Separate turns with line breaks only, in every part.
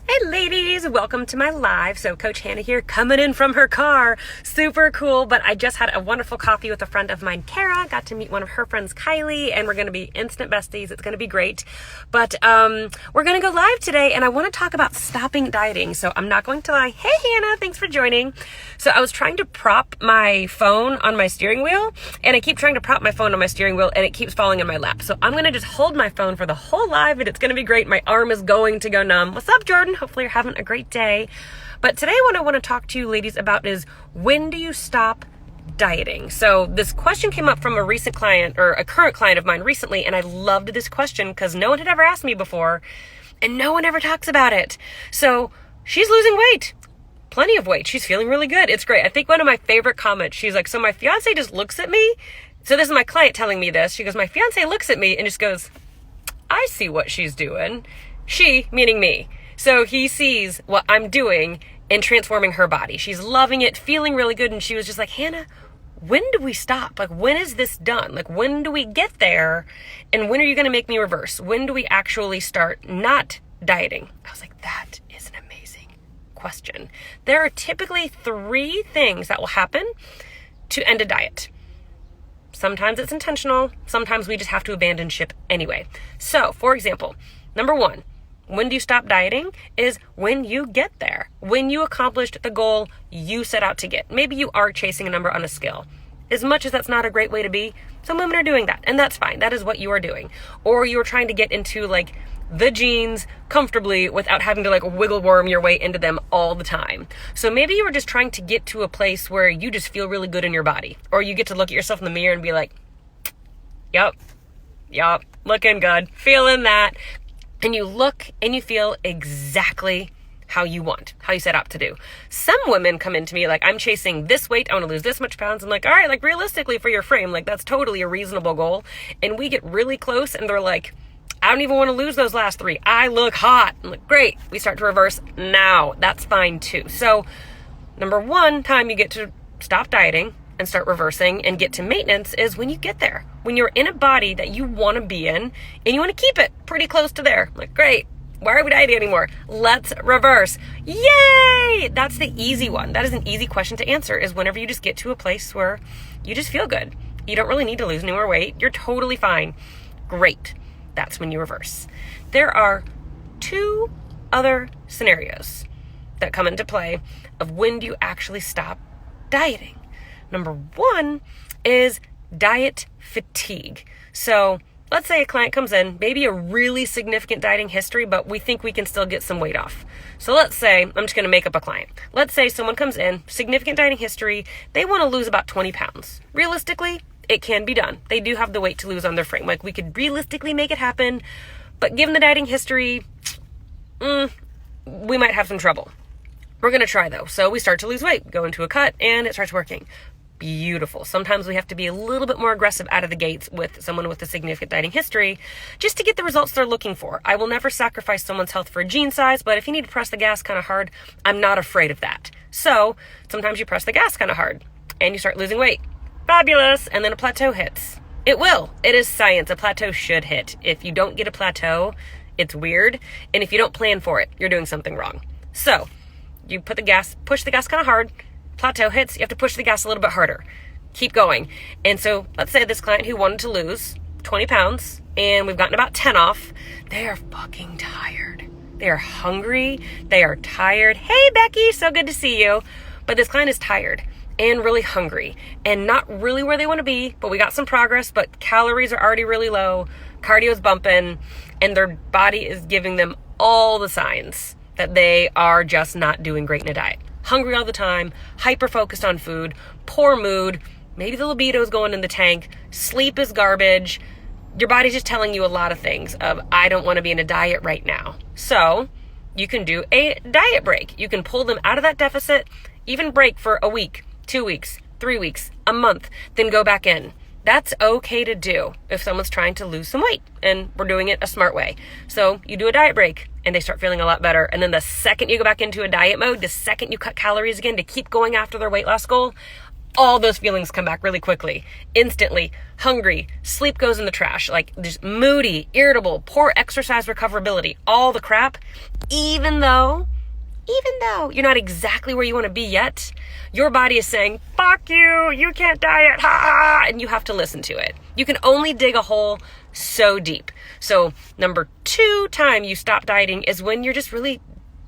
Hey ladies, welcome to my live. So Coach Hannah here, coming in from her car. Super cool, but I just had a wonderful coffee with a friend of mine, Kara. Got to meet one of her friends, Kylie, and we're going to be instant besties. It's going to be great. But we're going to go live today, and I want to talk about stopping dieting. So I'm not going to lie. Hey Hannah, thanks for joining. So I was trying to prop my phone on my steering wheel, and I keep trying to prop my phone on my steering wheel, and it keeps falling in my lap. So I'm going to just hold my phone for the whole live, and it's going to be great. My arm is going to go numb. What's up, Jordan? Hopefully you're having a great day. But today what I want to talk to you ladies about is, when do you stop dieting? So this question came up from a recent client, or a current client of mine recently, and I loved this question because no one had ever asked me before and no one ever talks about it. So she's losing weight, plenty of weight. She's feeling really good. It's great. I think one of my favorite comments, she's like, so my fiance just looks at me. So this is my client telling me this. She goes, my fiance looks at me and just goes, I see what she's doing. She, meaning me. So he sees what I'm doing and transforming her body. She's loving it, feeling really good. And she was just like, Hannah, when do we stop? Like, when is this done? Like, when do we get there? And when are you going to make me reverse? When do we actually start not dieting? I was like, that is an amazing question. There are typically 3 things that will happen to end a diet. Sometimes it's intentional. Sometimes we just have to abandon ship anyway. So, for example, number 1, when do you stop dieting is when you get there, when you accomplished the goal you set out to get. Maybe you are chasing a number on a scale. As much as that's not a great way to be, some women are doing that, and that's fine. That is what you are doing. Or you are trying to get into like the jeans comfortably without having to like wiggle worm your way into them all the time. So maybe you were just trying to get to a place where you just feel really good in your body, or you get to look at yourself in the mirror and be like, yep, looking good, feeling that. And you look and you feel exactly how you want, how you set out to do. Some women come into me like, I'm chasing this weight, I want to lose this much pounds. I'm like, all right, like realistically for your frame, like that's totally a reasonable goal. And we get really close and they're like, I don't even want to lose those last 3. I look hot. I'm like, great. We start to reverse now. That's fine too. So number 1 time you get to stop dieting and start reversing and get to maintenance is when you get there. When you're in a body that you want to be in and you want to keep it pretty close to there. Like, great. Why are we dieting anymore? Let's reverse. Yay! That's the easy one. That is an easy question to answer, is whenever you just get to a place where you just feel good. You don't really need to lose any more weight. You're totally fine. Great. That's when you reverse. There are 2 other scenarios that come into play of when do you actually stop dieting. Number 1 is diet fatigue. So let's say a client comes in, maybe a really significant dieting history, but we think we can still get some weight off. So let's say, I'm just going to make up a client. Let's say someone comes in, significant dieting history, they want to lose about 20 pounds. Realistically, it can be done. They do have the weight to lose on their frame. Like, we could realistically make it happen, but given the dieting history, we might have some trouble. We're going to try though. So we start to lose weight, go into a cut, and it starts working. Beautiful. Sometimes we have to be a little bit more aggressive out of the gates with someone with a significant dieting history just to get the results they're looking for. I will never sacrifice someone's health for a jean size, but if you need to press the gas kind of hard, I'm not afraid of that. So sometimes you press the gas kind of hard and you start losing weight. Fabulous. And then a plateau hits. It will. It is science. A plateau should hit. If you don't get a plateau, it's weird. And if you don't plan for it, you're doing something wrong. So you push the gas kind of hard. Plateau hits, you have to push the gas a little bit harder. Keep going. And so let's say this client who wanted to lose 20 pounds and we've gotten about 10 off, they are fucking tired. They are hungry. They are tired. Hey, Becky, so good to see you. But this client is tired and really hungry and not really where they want to be, but we got some progress, but calories are already really low. Cardio is bumping and their body is giving them all the signs that they are just not doing great in a diet. Hungry all the time, hyper focused on food, poor mood, maybe the libido is going in the tank, sleep is garbage. Your body's just telling you a lot of things of, I don't want to be in a diet right now. So you can do a diet break. You can pull them out of that deficit, even break for a week, 2 weeks, 3 weeks, a month, then go back in. That's okay to do if someone's trying to lose some weight and we're doing it a smart way. So you do a diet break and they start feeling a lot better. And then the second you go back into a diet mode, the second you cut calories again to keep going after their weight loss goal, all those feelings come back really quickly, instantly. Hungry, sleep goes in the trash, like just moody, irritable, poor exercise recoverability, all the crap even though you're not exactly where you want to be yet, your body is saying, fuck you, you can't diet, ha, and you have to listen to it. You can only dig a hole so deep. So number 2 time you stop dieting is when you're just really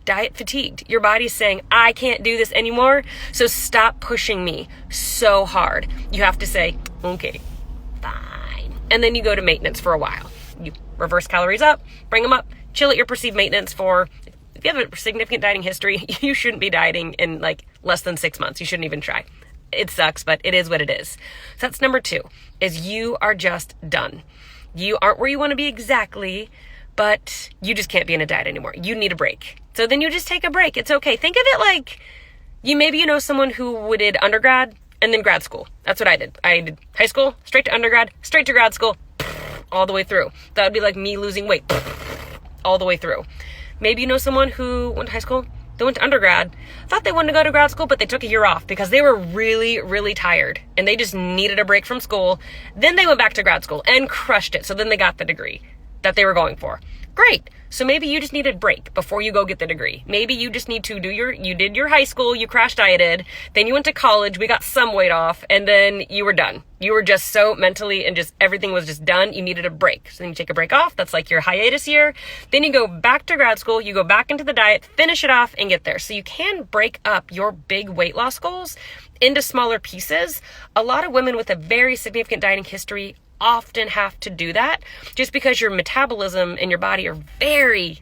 diet fatigued. Your body's saying, I can't do this anymore, so stop pushing me so hard. You have to say, okay, fine. And then you go to maintenance for a while. You reverse calories up, bring them up, chill at your perceived maintenance for, if you have a significant dieting history, you shouldn't be dieting in like less than 6 months. You shouldn't even try. It sucks, but it is what it is. So that's number 2, is you are just done. You aren't where you want to be exactly, but you just can't be in a diet anymore. You need a break. So then you just take a break. It's okay. Think of it like maybe know someone who did undergrad and then grad school. That's what I did. I did high school, straight to undergrad, straight to grad school, all the way through. That would be like me losing weight all the way through. Maybe you know someone who went to high school, they went to undergrad, thought they wanted to go to grad school, but they took a year off because they were really, really tired and they just needed a break from school. Then they went back to grad school and crushed it. So then they got the degree that they were going for. Great. So maybe you just need a break before you go get the degree. Maybe you just need to you did your high school, you crash dieted, then you went to college, we got some weight off, and then you were done. You were just so mentally and just everything was just done. You needed a break. So then you take a break off. That's like your hiatus year. Then you go back to grad school, you go back into the diet, finish it off, and get there. So you can break up your big weight loss goals into smaller pieces. A lot of women with a very significant dieting history often have to do that just because your metabolism and your body are very,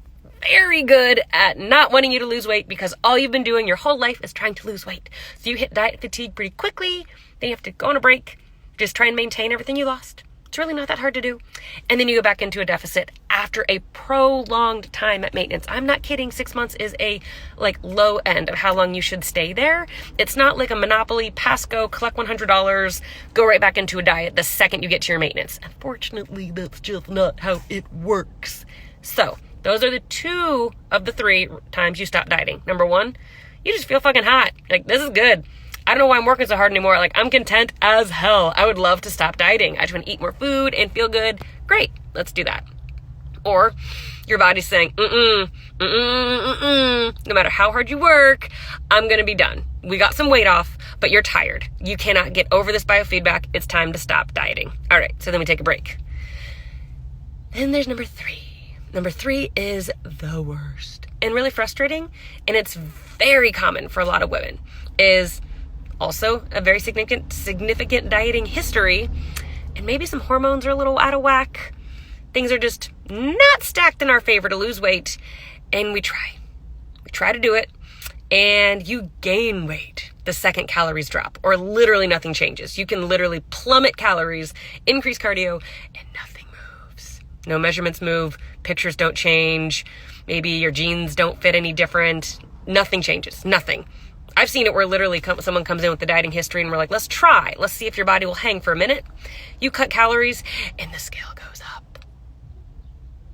very good at not wanting you to lose weight because all you've been doing your whole life is trying to lose weight. So you hit diet fatigue pretty quickly, then you have to go on a break, just try and maintain everything you lost. It's really not that hard to do. And then you go back into a deficit after a prolonged time at maintenance. I'm not kidding. 6 months is a low end of how long you should stay there. It's not like a Monopoly, pass go, collect $100, go right back into a diet the second you get to your maintenance. Unfortunately, that's just not how it works. So those are the 2 of the 3 times you stop dieting. Number 1, you just feel fucking hot. Like, this is good. I don't know why I'm working so hard anymore. Like, I'm content as hell. I would love to stop dieting. I just want to eat more food and feel good. Great. Let's do that. Or your body's saying, no matter how hard you work, I'm going to be done. We got some weight off, but you're tired. You cannot get over this biofeedback. It's time to stop dieting. All right. So then we take a break. Then there's number 3. Number 3 is the worst and really frustrating. And it's very common for a lot of women, is also a very significant dieting history, and maybe some hormones are a little out of whack. Things are just not stacked in our favor to lose weight, and we try to do it, and you gain weight the second calories drop, or literally nothing changes. You can literally plummet calories, increase cardio, and nothing moves. No measurements move, pictures don't change, maybe your jeans don't fit any different, nothing changes, nothing. I've seen it where literally someone comes in with the dieting history and we're like, let's see if your body will hang for a minute. You cut calories and the scale goes up.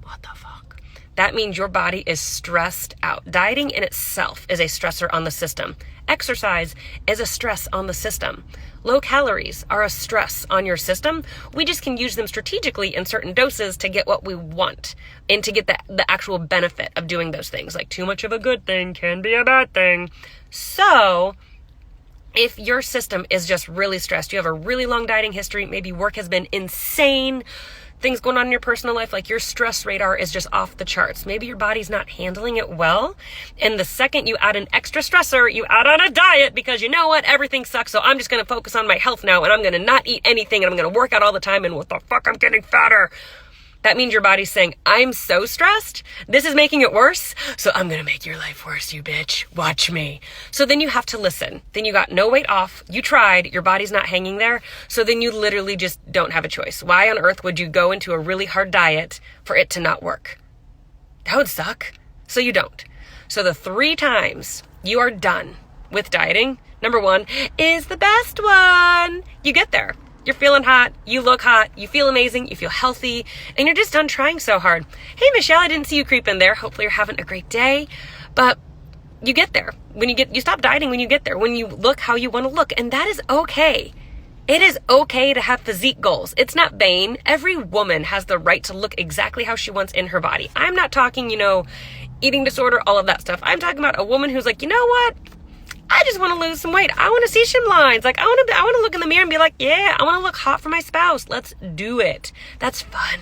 What the fuck? That means your body is stressed out. Dieting in itself is a stressor on the system. Exercise is a stress on the system. Low calories are a stress on your system. We just can use them strategically in certain doses to get what we want and to get the actual benefit of doing those things. Like, too much of a good thing can be a bad thing. So if your system is just really stressed, you have a really long dieting history, maybe work has been insane, things going on in your personal life, like your stress radar is just off the charts. Maybe your body's not handling it well. And the second you add an extra stressor, you add on a diet because you know what? Everything sucks. So I'm just going to focus on my health now and I'm going to not eat anything and I'm going to work out all the time. And what the fuck? I'm getting fatter. That means your body's saying, I'm so stressed. This is making it worse. So I'm going to make your life worse, you bitch. Watch me. So then you have to listen. Then you got no weight off. You tried. Your body's not hanging there. So then you literally just don't have a choice. Why on earth would you go into a really hard diet for it to not work? That would suck. So you don't. So the 3 times you are done with dieting, number 1 is the best one. You get there. You're feeling hot, you look hot, you feel amazing, you feel healthy, and you're just done trying so hard. Hey, Michelle, I didn't see you creep in there. Hopefully you're having a great day. But you get there. You stop dieting when you get there, when you look how you want to look. And that is okay. It is okay to have physique goals. It's not vain. Every woman has the right to look exactly how she wants in her body. I'm not talking, eating disorder, all of that stuff. I'm talking about a woman who's like, you know what? I just want to lose some weight. I want to see some lines. Like, I want to look in the mirror and be like, yeah, I want to look hot for my spouse. Let's do it. That's fun.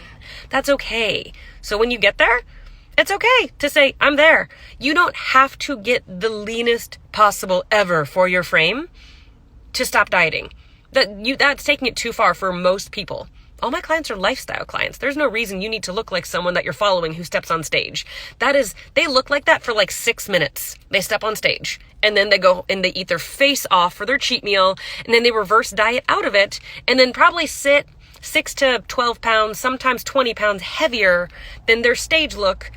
That's okay. So when you get there, it's okay to say, I'm there. You don't have to get the leanest possible ever for your frame to stop dieting. That's taking it too far for most people. All my clients are lifestyle clients. There's no reason you need to look like someone that you're following who steps on stage. They look like that for like 6 minutes. They step on stage and then they go and they eat their face off for their cheat meal, and then they reverse diet out of it, and then probably sit 6 to 12 pounds, sometimes 20 pounds heavier than their stage look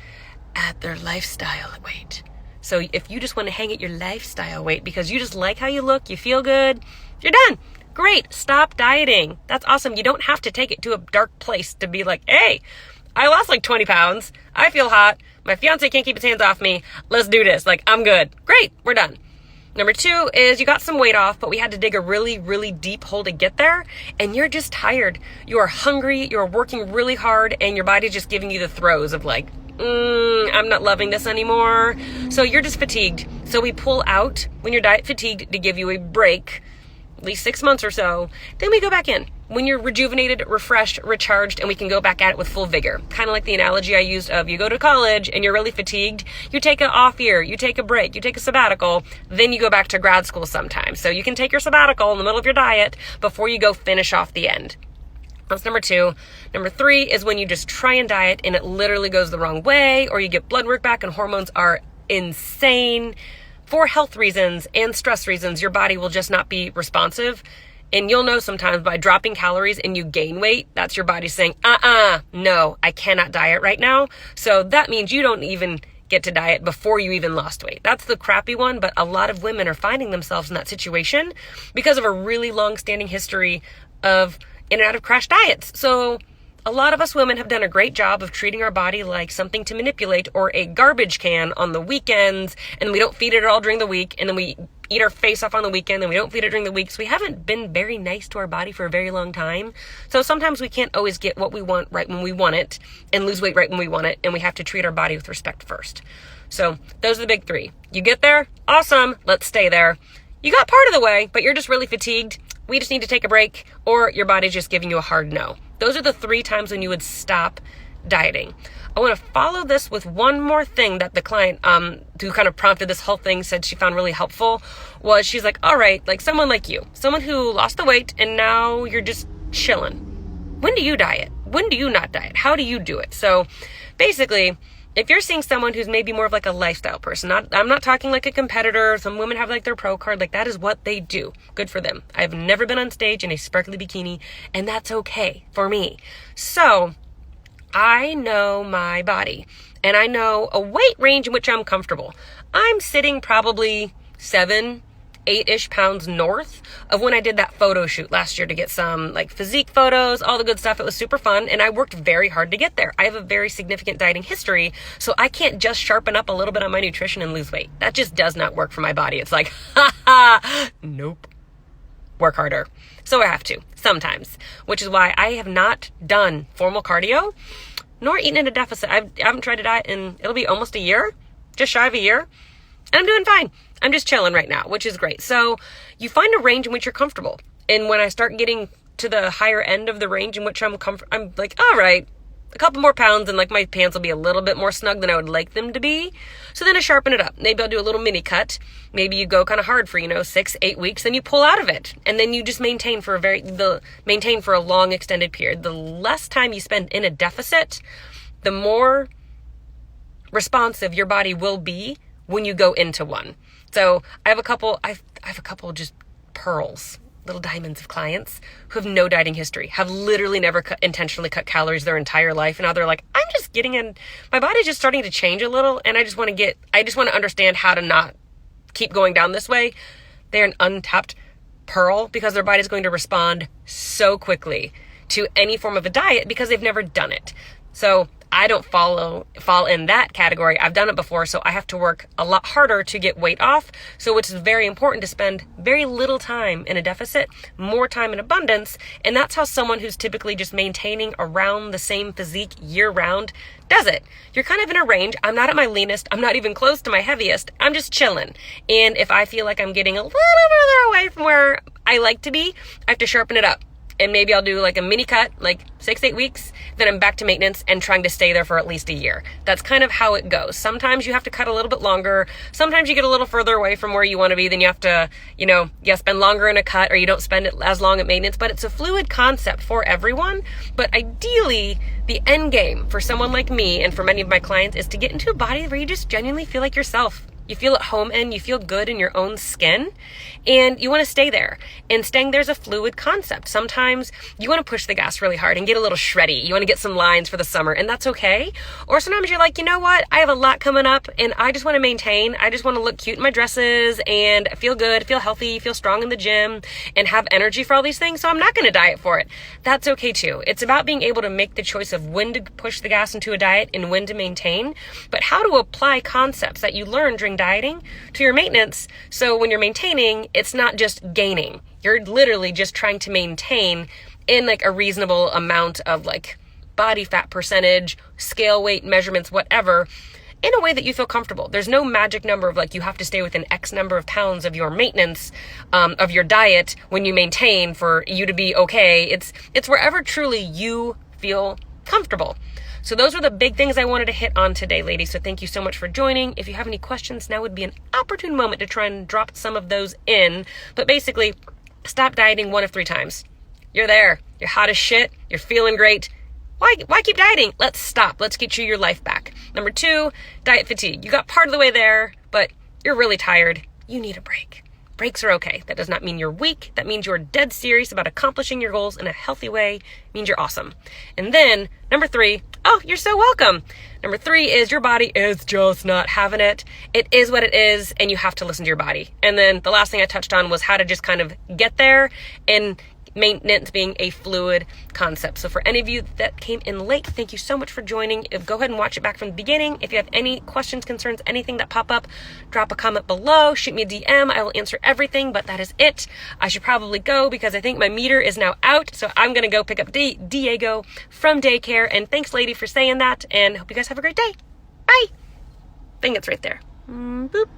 at their lifestyle weight. So if you just want to hang at your lifestyle weight because you just like how you look, you feel good, you're done. Great. Stop dieting. That's awesome. You don't have to take it to a dark place to be like, hey, I lost like 20 pounds. I feel hot. My fiance can't keep his hands off me. Let's do this. Like, I'm good. Great. We're done. Number 2 is you got some weight off, but we had to dig a really, really deep hole to get there. And you're just tired. You are hungry. You're working really hard, and your body's just giving you the throes of like, I'm not loving this anymore. So you're just fatigued. So we pull out when you're diet fatigued to give you a break, at least 6 months or so. Then we go back in when you're rejuvenated, refreshed, recharged, and we can go back at it with full vigor. Kind of like the analogy I used of you go to college and you're really fatigued. You take an off year, you take a break, you take a sabbatical, then you go back to grad school sometime. So you can take your sabbatical in the middle of your diet before you go finish off the end. That's number 2. Number 3 is when you just try and diet and it literally goes the wrong way, or you get blood work back and hormones are insane. For health reasons and stress reasons, your body will just not be responsive. And you'll know sometimes by dropping calories and you gain weight, that's your body saying, no, I cannot diet right now. So that means you don't even get to diet before you even lost weight. That's the crappy one, but a lot of women are finding themselves in that situation because of a really long-standing history of in and out of crash diets. So a lot of us women have done a great job of treating our body like something to manipulate or a garbage can on the weekends, and we don't feed it at all during the week, and then we eat our face off on the weekend and we don't feed it during the week. So we haven't been very nice to our body for a very long time. So sometimes we can't always get what we want right when we want it and lose weight right when we want it, and we have to treat our body with respect first. So those are the big 3. You get there, awesome, let's stay there. You got part of the way, but you're just really fatigued. We just need to take a break, or your body's just giving you a hard no. Those are the 3 times when you would stop dieting. I want to follow this with one more thing that the client who kind of prompted this whole thing said she found really helpful was she's like, all right, like someone like you, someone who lost the weight and now you're just chilling. When do you diet? When do you not diet? How do you do it? So basically, if you're seeing someone who's maybe more of like a lifestyle person, I'm not talking like a competitor. Some women have like their pro card, like that is what they do. Good for them. I've never been on stage in a sparkly bikini, and that's okay for me. So I know my body and I know a weight range in which I'm comfortable. I'm sitting probably 7, 8-ish pounds north of when I did that photo shoot last year to get some like physique photos, all the good stuff. It was super fun, and I worked very hard to get there. I have a very significant dieting history, so I can't just sharpen up a little bit on my nutrition and lose weight. That just does not work for my body. It's like, nope. Work harder. So I have to sometimes, which is why I have not done formal cardio nor eaten in a deficit. I haven't tried to diet in, it'll be almost a year, just shy of a year, and I'm doing fine. I'm just chilling right now, which is great. So you find a range in which you're comfortable. And when I start getting to the higher end of the range in which I'm like, all right, a couple more pounds and like my pants will be a little bit more snug than I would like them to be. So then I sharpen it up. Maybe I'll do a little mini cut. Maybe you go kind of hard for, 6, 8 weeks, then you pull out of it. And then you just maintain for a long extended period. The less time you spend in a deficit, the more responsive your body will be when you go into one. So I have a couple just pearls, little diamonds of clients who have no dieting history, have literally never intentionally cut calories their entire life. And now they're like, I'm just getting in, my body's just starting to change a little. And I just want to understand how to not keep going down this way. They're an untapped pearl because their body's going to respond so quickly to any form of a diet because they've never done it. So I don't fall in that category. I've done it before, so I have to work a lot harder to get weight off. So it's very important to spend very little time in a deficit, more time in abundance. And that's how someone who's typically just maintaining around the same physique year round does it. You're kind of in a range. I'm not at my leanest. I'm not even close to my heaviest. I'm just chilling. And if I feel like I'm getting a little further away from where I like to be, I have to sharpen it up. And maybe I'll do like a mini cut, like 6-8 weeks, then I'm back to maintenance and trying to stay there for at least a year. That's kind of how it goes. Sometimes you have to cut a little bit longer. Sometimes you get a little further away from where you want to be. Then you have to, spend longer in a cut, or you don't spend it as long at maintenance. But it's a fluid concept for everyone. But ideally, the end game for someone like me and for many of my clients is to get into a body where you just genuinely feel like yourself. You feel at home and you feel good in your own skin, and you want to stay there. And staying there's a fluid concept. Sometimes you want to push the gas really hard and get a little shreddy. You want to get some lines for the summer, and that's okay. Or sometimes you're like, you know what? I have a lot coming up and I just want to maintain. I just want to look cute in my dresses and feel good, feel healthy, feel strong in the gym, and have energy for all these things. So I'm not going to diet for it. That's okay too. It's about being able to make the choice of when to push the gas into a diet and when to maintain, but how to apply concepts that you learn during dieting to your maintenance. So when you're maintaining, it's not just gaining. You're literally just trying to maintain in like a reasonable amount of like body fat percentage, scale weight measurements, whatever, in a way that you feel comfortable. There's no magic number of like you have to stay within X number of pounds of your maintenance of your diet when you maintain for you to be okay. It's wherever truly you feel comfortable. So those are the big things I wanted to hit on today, ladies. So thank you so much for joining. If you have any questions, now would be an opportune moment to try and drop some of those in. But basically, stop dieting 1 of 3 times. You're there. You're hot as shit. You're feeling great. Why keep dieting? Let's stop. Let's get you your life back. Number 2, diet fatigue. You got part of the way there, but you're really tired. You need a break. Breaks are okay. That does not mean you're weak. That means you're dead serious about accomplishing your goals in a healthy way. It means you're awesome. And then number 3, oh, you're so welcome. Number 3 is your body is just not having it. It is what it is, and you have to listen to your body. And then the last thing I touched on was how to just kind of get there, and maintenance being a fluid concept. So for any of you that came in late, thank you so much for joining. Go ahead and watch it back from the beginning. If you have any questions, concerns, anything that pop up, drop a comment below, shoot me a DM. I will answer everything, but that is it. I should probably go because I think my meter is now out. So I'm going to go pick up Diego from daycare. And thanks, lady, for saying that. And hope you guys have a great day. Bye. I think it's right there. Boop.